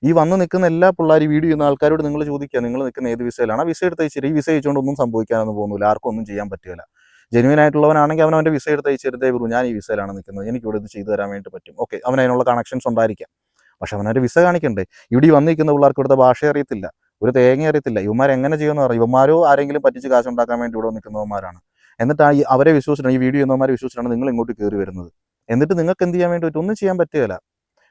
ഈ വന്ന് നിൽക്കുന്ന എല്ലാ പിള്ളേരും വീഡിയോ ചെയ്യുന്ന ആൾക്കാരോട് നിങ്ങൾ ചോദിക്കുക നിങ്ങൾ നിൽക്കുന്ന ഏത് വിസയിലാണ്? ആ വിസ എടുത്ത് അയച്ചിട്ട് ഈ വിസ അയച്ചുകൊണ്ട് ഒന്നും സംഭവിക്കാനൊന്നും പോകുന്നില്ല. ആർക്കും ഒന്നും ചെയ്യാൻ പറ്റില്ല. ജെനുവിൻ ആയിട്ടുള്ളവനാണെങ്കിൽ അവൻ അവൻ്റെ വിസ എടുത്ത് അയച്ചിരുത്തേ വരും. ഞാൻ ഈ വിസയിലാണ് നിൽക്കുന്നത്, എനിക്കിവിടെ ഇത് ചെയ്തു തരാൻ വേണ്ടി പറ്റും. ഓക്കെ, അവൻ അതിനുള്ള കണക്ഷൻസ് ഉണ്ടായിരിക്കാം. പക്ഷെ അവനൊരു വിസ കാണിക്കണ്ടേ? ഇവിടെ വന്നിരിക്കുന്ന പിള്ളേർക്ക് ഇവിടുത്തെ ഭാഷ അറിയത്തില്ല, ഒരു തേങ്ങ അറിയത്തില്ല. ഇവന്മാർ എങ്ങനെ ചെയ്യുമെന്ന് പറയും. ഇവന്മാരോ ആരെങ്കിലും പറ്റിച്ച് കാശുണ്ടാക്കാൻ വേണ്ടി ഇവിടെ നിൽക്കുന്നവന്മാരാണ്. എന്നിട്ടാണ് അവരെ വിശ്വസിച്ചിട്ടാണ് ഈ വീഡിയോ ചെയ്യുന്നവന്മാരെ വിശ്വസിച്ചിട്ടാണ് നിങ്ങൾ ഇങ്ങോട്ട് കയറി വരുന്നത്. എന്നിട്ട് നിങ്ങൾക്ക് എന്ത് ചെയ്യാൻ വേണ്ടി പറ്റും? ഒന്നും ചെയ്യാൻ പറ്റുകയില്ല.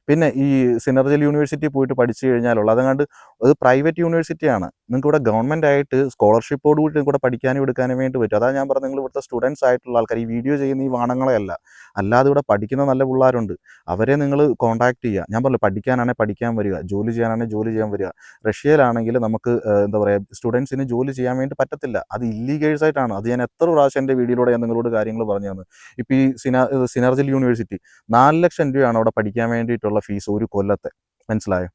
പിന്നെ ഈ സിനർജൽ യൂണിവേഴ്സിറ്റി പോയിട്ട് പഠിച്ചു കഴിഞ്ഞാലുള്ള അതങ്ങാണ്ട് അത് പ്രൈവറ്റ് യൂണിവേഴ്സിറ്റിയാണ്. നിങ്ങൾക്ക് ഇവിടെ ഗവൺമെൻറ് ആയിട്ട് സ്കോളർഷിപ്പോട് കൂടി നിങ്ങൾക്ക് ഇവിടെ പഠിക്കാനും എടുക്കാനും വേണ്ടി പറ്റും. അതാണ് ഞാൻ പറഞ്ഞത്, നിങ്ങൾ ഇവിടുത്തെ സ്റ്റുഡൻസ് ആയിട്ടുള്ള ആൾക്കാർ, ഈ വീഡിയോ ചെയ്യുന്ന ഈ വാണങ്ങളെയല്ല, അല്ലാതെ ഇവിടെ പഠിക്കുന്ന നല്ല പിള്ളേരുണ്ട്, അവരെ നിങ്ങൾ കോൺടാക്ട് ചെയ്യുക. ഞാൻ പറഞ്ഞു പഠിക്കാനാണെങ്കിൽ പഠിക്കാൻ വരിക, ജോലി ചെയ്യാനാണെങ്കിൽ ജോലി ചെയ്യാൻ വരിക. റഷ്യയിലാണെങ്കിൽ നമുക്ക് എന്താ പറയുക, സ്റ്റുഡൻസിന് ജോലി ചെയ്യാൻ വേണ്ടി പറ്റത്തില്ല, അത് ഇല്ലീഗൽസ് ആയിട്ടാണ്. അത് ഞാൻ എത്ര പ്രാവശ്യം എൻ്റെ വീഡിയോയിലൂടെ ഞാൻ നിങ്ങളോട് കാര്യങ്ങൾ പറഞ്ഞു തന്നു. ഇപ്പോൾ ഈ സിനർജൽ യൂണിവേഴ്സിറ്റി 4 ലക്ഷം രൂപയാണ് അവിടെ പഠിക്കാൻ വേണ്ടിയിട്ടുള്ള ഫീസ് ഒരു കൊല്ലത്തെ, മനസ്സിലായോ?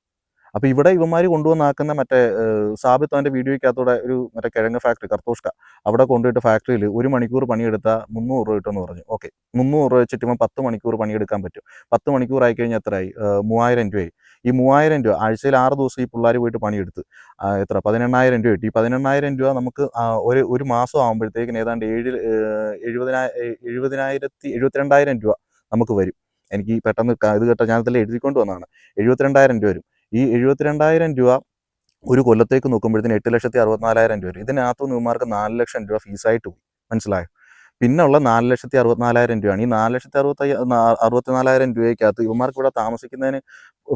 അപ്പോൾ ഇവിടെ ഇവന്മാർ കൊണ്ടുവന്നാക്കുന്ന മറ്റേ സാബിത്ത് അവൻ്റെ വീഡിയോയ്ക്കകത്തൂടെ ഒരു മറ്റേ കിഴങ്ങ് ഫാക്ടറി കർത്തോഷ്ക, അവിടെ കൊണ്ടുപോയിട്ട് ഫാക്ടറിയിൽ 1 മണിക്കൂർ പണിയെടുത്താൽ 300 രൂപ കിട്ടുമെന്ന് പറഞ്ഞു. ഓക്കെ, 300 രൂപ വെച്ചിട്ട് ഇവൻ 10 മണിക്കൂർ പണിയെടുക്കാൻ പറ്റും. 10 മണിക്കൂർ ആയിക്കഴിഞ്ഞാൽ എത്രയായി? 3000 രൂപയായി. ഈ 3000 രൂപ ആഴ്ചയിൽ 6 ദിവസം ഈ പിള്ളേർ പോയിട്ട് പണിയെടുത്ത് എത്ര 18,000 രൂപ കിട്ടി. ഈ 18,000 രൂപ നമുക്ക് ഒരു മാസം ആകുമ്പോഴത്തേക്കിന് ഏതാണ്ട് 72,000 രൂപ നമുക്ക് വരും. എനിക്ക് പെട്ടെന്ന് ഇത് കേട്ടാൽ ഞാനതെല്ലാം എഴുതിക്കൊണ്ട് വന്നതാണ്. 72,000 രൂപ വരും. ഈ 72,000 രൂപ ഒരു കൊല്ലത്തേക്ക് നോക്കുമ്പോഴത്തേന് 8,64,000 രൂപ വരും. ഇതിനകത്തുനിന്ന് ഇവന്മാർക്ക് 4 ലക്ഷം രൂപ ഫീസായിട്ട് പോയി, മനസ്സിലായോ? പിന്നെ ഉള്ള 4,64,000 രൂപയാണ്. ഈ 4,64,000 രൂപയ്ക്കകത്ത് ഇവന്മാർക്ക് ഇവിടെ താമസിക്കുന്നതിന്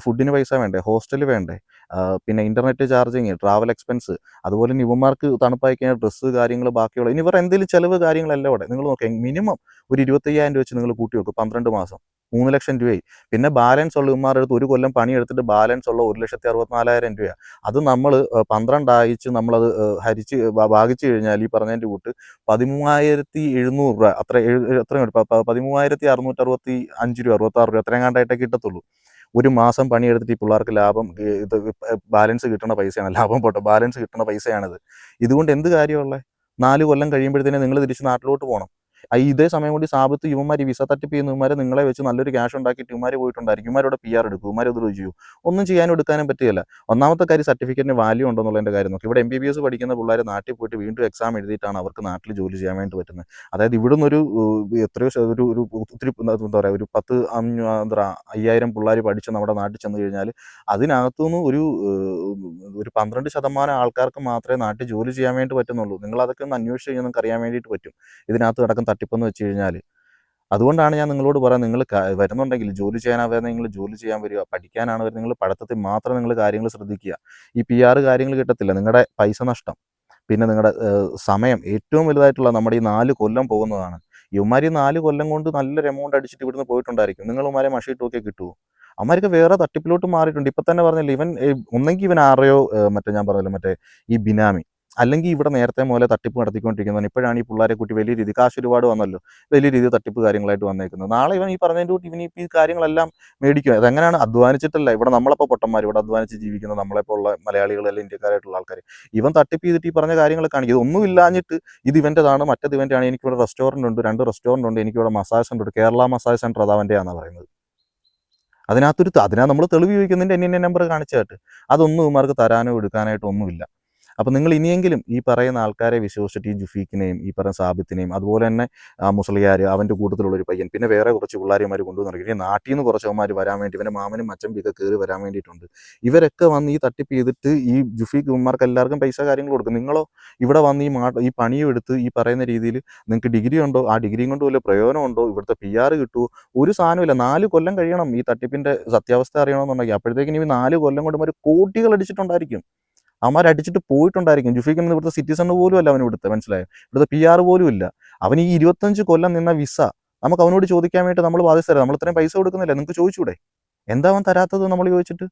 ഫുഡിന് പൈസ വേണ്ടേ, ഹോസ്റ്റൽ വേണ്ടേ, പിന്നെ ഇൻ്റർനെറ്റ് ചാർജിങ്, ട്രാവൽ എക്സ്പെൻസ്, അതുപോലെ തന്നെ ഇവന്മാർക്ക് തണുപ്പായി കഴിഞ്ഞാൽ ഡ്രസ്സ് കാര്യങ്ങൾ ബാക്കിയുള്ള ഇനി ഇവർ എന്തെങ്കിലും ചിലവ് കാര്യങ്ങളെല്ലാം ഇവിടെ നിങ്ങൾ നോക്കുക. മിനിമം ഒരു 25,000 രൂപ വെച്ച് നിങ്ങൾ കൂട്ടി വെക്കും, 12 മാസം 3 ലക്ഷം രൂപയായി. പിന്നെ ബാലൻസ് ഉള്ള ഇവന്മാരുടെ അടുത്ത് ഒരു കൊല്ലം പണിയെടുത്തിട്ട് ബാലൻസ് ഉള്ള 1,64,000 രൂപയാണ്. അത് നമ്മൾ 12 ആഴ്ച നമ്മളത് ഹരിച്ച് ഭാഗിച്ചു കഴിഞ്ഞാൽ ഈ പറഞ്ഞതിൻ്റെ കൂട്ട് 13,700 രൂപ അത്ര 13,665 രൂപ 66 രൂപ അത്രയും കണ്ടായിട്ടേ കിട്ടത്തുള്ളൂ. ഒരു മാസം പണിയെടുത്തിട്ട് ഈ പിള്ളേർക്ക് ലാഭം ഇത് ബാലൻസ് കിട്ടുന്ന പൈസയാണ്, ലാഭം പോട്ടെ ബാലൻസ് കിട്ടുന്ന പൈസയാണിത്. ഇതുകൊണ്ട് എന്ത് കാര്യമുള്ളത്? 4 കൊല്ലം കഴിയുമ്പോഴത്തേനെ നിങ്ങൾ തിരിച്ച് നാട്ടിലോട്ട് പോകണം. ഇതേ സമയം കൊണ്ട് സാബത്ത് ഇവന്മാർ വിസ തട്ടിപ്പ് ചെയ്യുന്ന ഇവന്മാരെ നിങ്ങളെ വെച്ച് നല്ലൊരു ക്യാഷ് ഉണ്ടാക്കിയിട്ട് ഇവന്മാർ പോയിട്ടുണ്ടായിരിക്കും. ഇവന്മാരോട് PR എടുക്കും, ഇവന്മാർ ഇത് ചെയ്യൂ, ഒന്നും ചെയ്യാനും എടുക്കാനും പറ്റുകയില്ല. ഒന്നാമത്തെ കാര്യം സർട്ടിഫിക്കറ്റിന് വാല്യൂ ഉണ്ടെന്നുള്ളതിൻ്റെ കാര്യം നോക്കി. ഇവിടെ MBBS പഠിക്കുന്ന പിള്ളേർ നാട്ടിൽ പോയിട്ട് വീണ്ടും എക്സാം എഴുതിയിട്ടാണ് അവർക്ക് നാട്ടിൽ ജോലി ചെയ്യാൻ വേണ്ടി പറ്റുന്നത്. അതായത് ഇവിടുന്ന് എത്രയോ ഒത്തിരി എന്താ പറയുക ഒരു 5,000 പിള്ളേർ പഠിച്ച് നമ്മുടെ നാട്ടിൽ ചെന്ന് കഴിഞ്ഞാൽ അതിനകത്തുനിന്ന് ഒരു 12% ആൾക്കാർക്ക് മാത്രമേ നാട്ടിൽ ജോലി ചെയ്യാൻ വേണ്ടി പറ്റുന്നുള്ളൂ. നിങ്ങളതൊക്കെ ഒന്ന് അന്വേഷിച്ച് കഴിഞ്ഞാൽ നിങ്ങൾക്ക് അറിയാൻ വേണ്ടിയിട്ട് പറ്റും ഇതിനകത്ത് നടക്കുന്ന തട്ടിപ്പെന്ന് വെച്ച് കഴിഞ്ഞാൽ. അതുകൊണ്ടാണ് ഞാൻ നിങ്ങളോട് പറയുന്നത്, നിങ്ങൾ വരുന്നുണ്ടെങ്കിൽ ജോലി ചെയ്യാനാണ് വരുന്നത്, നിങ്ങൾ ജോലി ചെയ്യാൻ വരിക. പഠിക്കാനാണ് വരുന്നത്, നിങ്ങൾ പഠിത്തത്തിൽ മാത്രം നിങ്ങൾ കാര്യങ്ങൾ ശ്രദ്ധിക്കുക. ഈ PR കാര്യങ്ങൾ കിട്ടത്തില്ല, നിങ്ങളുടെ പൈസ നഷ്ടം, പിന്നെ നിങ്ങളുടെ സമയം ഏറ്റവും വലുതായിട്ടുള്ള നമ്മുടെ ഈ 4 കൊല്ലം പോകുന്നതാണ്. ഇവന്മാർ ഈ 4 കൊല്ലം കൊണ്ട് നല്ലൊരു എമൗണ്ട് അടിച്ചിട്ട് ഇവിടുന്ന് പോയിട്ടുണ്ടായിരിക്കും. നിങ്ങൾ ഇവന്മാരെ മഷിയിട്ട് നോക്കിയാൽ കിട്ടുമോ? അവന്മാർക്ക് വേറെ തട്ടിപ്പിലോട്ട് മാറിയിട്ടുണ്ട്. ഇപ്പം തന്നെ പറഞ്ഞില്ല, ഒന്നെങ്കിൽ ഇവൻ ആരെയോ മറ്റേ ഞാൻ പറഞ്ഞില്ല മറ്റേ ഈ ബിനാമി, അല്ലെങ്കിൽ ഇവിടെ നേരത്തെ മുതലേ തട്ടിപ്പ് നടത്തിക്കൊണ്ടിരിക്കുന്നതാണ്. ഇപ്പോഴാണ് ഈ പിള്ളേരെ കൂട്ടി വലിയ രീതി കാശ് ഒരുപാട് വന്നല്ലോ, വലിയ രീതിയിൽ തട്ടിപ്പ് കാര്യങ്ങളായിട്ട് വന്നേക്കുന്നത്. നാളെ ഇവൻ ഈ പറഞ്ഞതിൻ്റെ കൂട്ടി ഇവൻ ഈ കാര്യങ്ങളെല്ലാം മേടിക്കും. അതെങ്ങനെയാണ്? അധ്വാനിച്ചിട്ടല്ല. ഇവിടെ നമ്മളപ്പോൾ പൊട്ടന്മാർ ഇവിടെ അധ്വാനിച്ച് ജീവിക്കുന്ന നമ്മളെപ്പോൾ ഉള്ള മലയാളികളെല്ലാം ഇന്ത്യക്കാരായിട്ടുള്ള ആൾക്കാർ ഇവൻ തട്ടിപ്പ് ചെയ്തിട്ട് ഈ പറഞ്ഞ കാര്യങ്ങൾ കാണിക്കും. ഇതൊന്നും ഇല്ലാഞ്ഞിട്ട് ഇത് ഇവൻ്റെതാണ്, മറ്റേത് ഇവൻ്റെയാണ്, എനിക്കിവിടെ റെസ്റ്റോറൻറ്റ് ഉണ്ട്, 2 റെസ്റ്റോറൻറ്റ് ഉണ്ട്, എനിക്കിവിടെ മസാജ് സെൻ്റർ ഉണ്ട്, കേരള മസാജ് സെൻ്റർ അത് അവൻ്റെയാണെന്നാണ് പറയുന്നത്. അതിനകത്ത് നമ്മൾ തെളിവ് ചോദിക്കുന്നതിൻ്റെ NN നമ്പർ കാണിച്ചായിട്ട് അതൊന്നും ഇവന്മാർക്ക് തരാനോ എടുക്കാനായിട്ടോ ഒന്നുമില്ല. അപ്പം നിങ്ങൾ ഇനിയെങ്കിലും ഈ പറയുന്ന ആൾക്കാരെ വിശ്വസിച്ചിട്ട് ഈ ജുഫീക്കിനെയും ഈ പറയുന്ന സാബിത്തിനെയും അതുപോലെ തന്നെ മുസ്ലിയാർ അവൻ്റെ കൂട്ടത്തിലുള്ളൊരു പയ്യൻ പിന്നെ വേറെ കുറച്ച് പിള്ളേരുമാർ കൊണ്ടുവന്നിരിക്കും. ഇനി നാട്ടിൽ നിന്ന് കുറച്ചവന്മാർ വരാൻ വേണ്ടി ഇവൻ്റെ മാമനും മച്ചമ്പിയൊക്കെ കയറി വരാൻ വേണ്ടിയിട്ടുണ്ട്. ഇവരൊക്കെ വന്ന് ഈ തട്ടിപ്പ് ചെയ്തിട്ട് ഈ ജുഫീക്ക് ഇവന്മാർക്ക് എല്ലാവർക്കും പൈസ കാര്യങ്ങൾ കൊടുക്കും. നിങ്ങളോ ഇവിടെ വന്ന് ഈ പണിയും എടുത്ത് ഈ പറയുന്ന രീതിയിൽ നിങ്ങൾക്ക് ഡിഗ്രി ഉണ്ടോ, ആ ഡിഗ്രിയും കൊണ്ട് വല്ല പ്രയോജനമുണ്ടോ, ഇവിടുത്തെ PR കിട്ടുമോ, ഒരു സാധനമില്ല. 4 കൊല്ലം കഴിയണം ഈ തട്ടിപ്പിൻ്റെ സത്യാവസ്ഥ അറിയണമെന്നുണ്ടെങ്കിൽ. അപ്പോഴത്തേക്കിന് ഈ 4 കൊല്ലം കൊണ്ട് ഒരു കോടികൾ അടിച്ചിട്ടുണ്ടായിരിക്കും, അവന്മാരടിച്ചിട്ട് പോയിട്ടുണ്ടായിരിക്കും. ജുഫീഖ് ഇവിടുത്തെ സിറ്റിസൺ പോലും അല്ല അവൻ ഇവിടുത്തെ, മനസ്സിലായോ? ഇവിടുത്തെ PR പോലും ഇല്ല. അവൻ ഈ 25 കൊല്ലം നിന്ന വിസ നമുക്ക് അവനോട് ചോദിക്കാൻ വേണ്ടി നമ്മൾ ബാധ്യസ്ഥരാണ്. നമ്മൾ ഇത്രയും പൈസ കൊടുക്കുന്നില്ല, നിങ്ങൾക്ക് ചോദിച്ചൂടെ? എന്താ അവൻ തരാത്തത് നമ്മൾ ചോദിച്ചിട്ട്?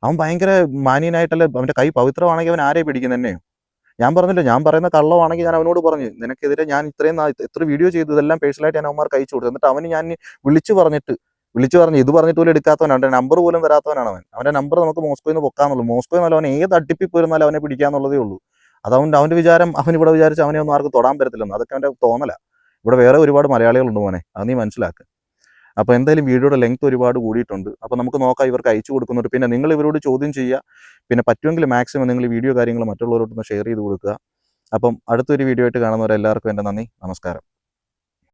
അവൻ ഭയങ്കര മാന്യനായിട്ടല്ലേ, അവൻ്റെ കൈ പവിത്രമാണെങ്കിൽ അവൻ ആരെ പിടിക്കുന്നതന്നെയോ? ഞാൻ പറഞ്ഞില്ല, ഞാൻ പറയുന്ന കള്ളമാണെങ്കിൽ ഞാൻ അവനോട് പറഞ്ഞു നിനക്കെതിരെ ഞാൻ എത്ര വീഡിയോ ചെയ്തു, ഇതെല്ലാം പേഴ്സണലായിട്ട് ഞാൻ അവന്മാർക്ക് അയച്ചു കൊടുത്തു. എന്നിട്ട് അവന് ഞാൻ വിളിച്ചു പറഞ്ഞു ഇത് പറഞ്ഞിട്ട് പോലും എടുക്കാത്തവനാണ്, അവൻ്റെ നമ്പർ പോലും തരാത്തവനാണ് അവൻ. അവൻ്റെ നമ്പർ നമുക്ക് മോസ്കോയിൽ നിന്ന് പൊക്കാന്നുള്ളൂ. മോസ്കോയിൽ നിന്നല്ല, അവൻ ഏത് തട്ടിപ്പിൽ പോയിരുന്നാലും അവനെ പിടിക്കാന്നുള്ളതേ ഉള്ളൂ. അവൻ്റെ വിചാരം അവൻ ഇവിടെ വിചാരിച്ച് അവനെ ഒന്നും ആർക്കും തൊടാൻ പറ്റത്തില്ലെന്ന്. അതൊക്കെ അവൻ്റെ തോന്നല. ഇവിടെ വേറെ ഒരുപാട് മലയാളികളുണ്ട് മോനെ, അത് നീ മനസ്സിലാക്കുക. അപ്പോൾ എന്തായാലും വീഡിയോയുടെ ലെങ്ത് ഒരുപാട് കൂടിയിട്ടുണ്ട്. അപ്പോൾ നമുക്ക് നോക്കാം ഇവർക്ക് അയച്ചു കൊടുക്കുന്നുണ്ട്. പിന്നെ നിങ്ങൾ ഇവരോട് ചോദ്യം ചെയ്യുക. പിന്നെ പറ്റുമെങ്കിൽ മാക്സിമം നിങ്ങൾ വീഡിയോ കാര്യങ്ങൾ മറ്റുള്ളവരോടൊന്ന് ഷെയർ ചെയ്ത് കൊടുക്കുക. അപ്പം അടുത്തൊരു വീഡിയോ ആയിട്ട് കാണുന്നവരെല്ലാവർക്കും എൻ്റെ നന്ദി, നമസ്കാരം.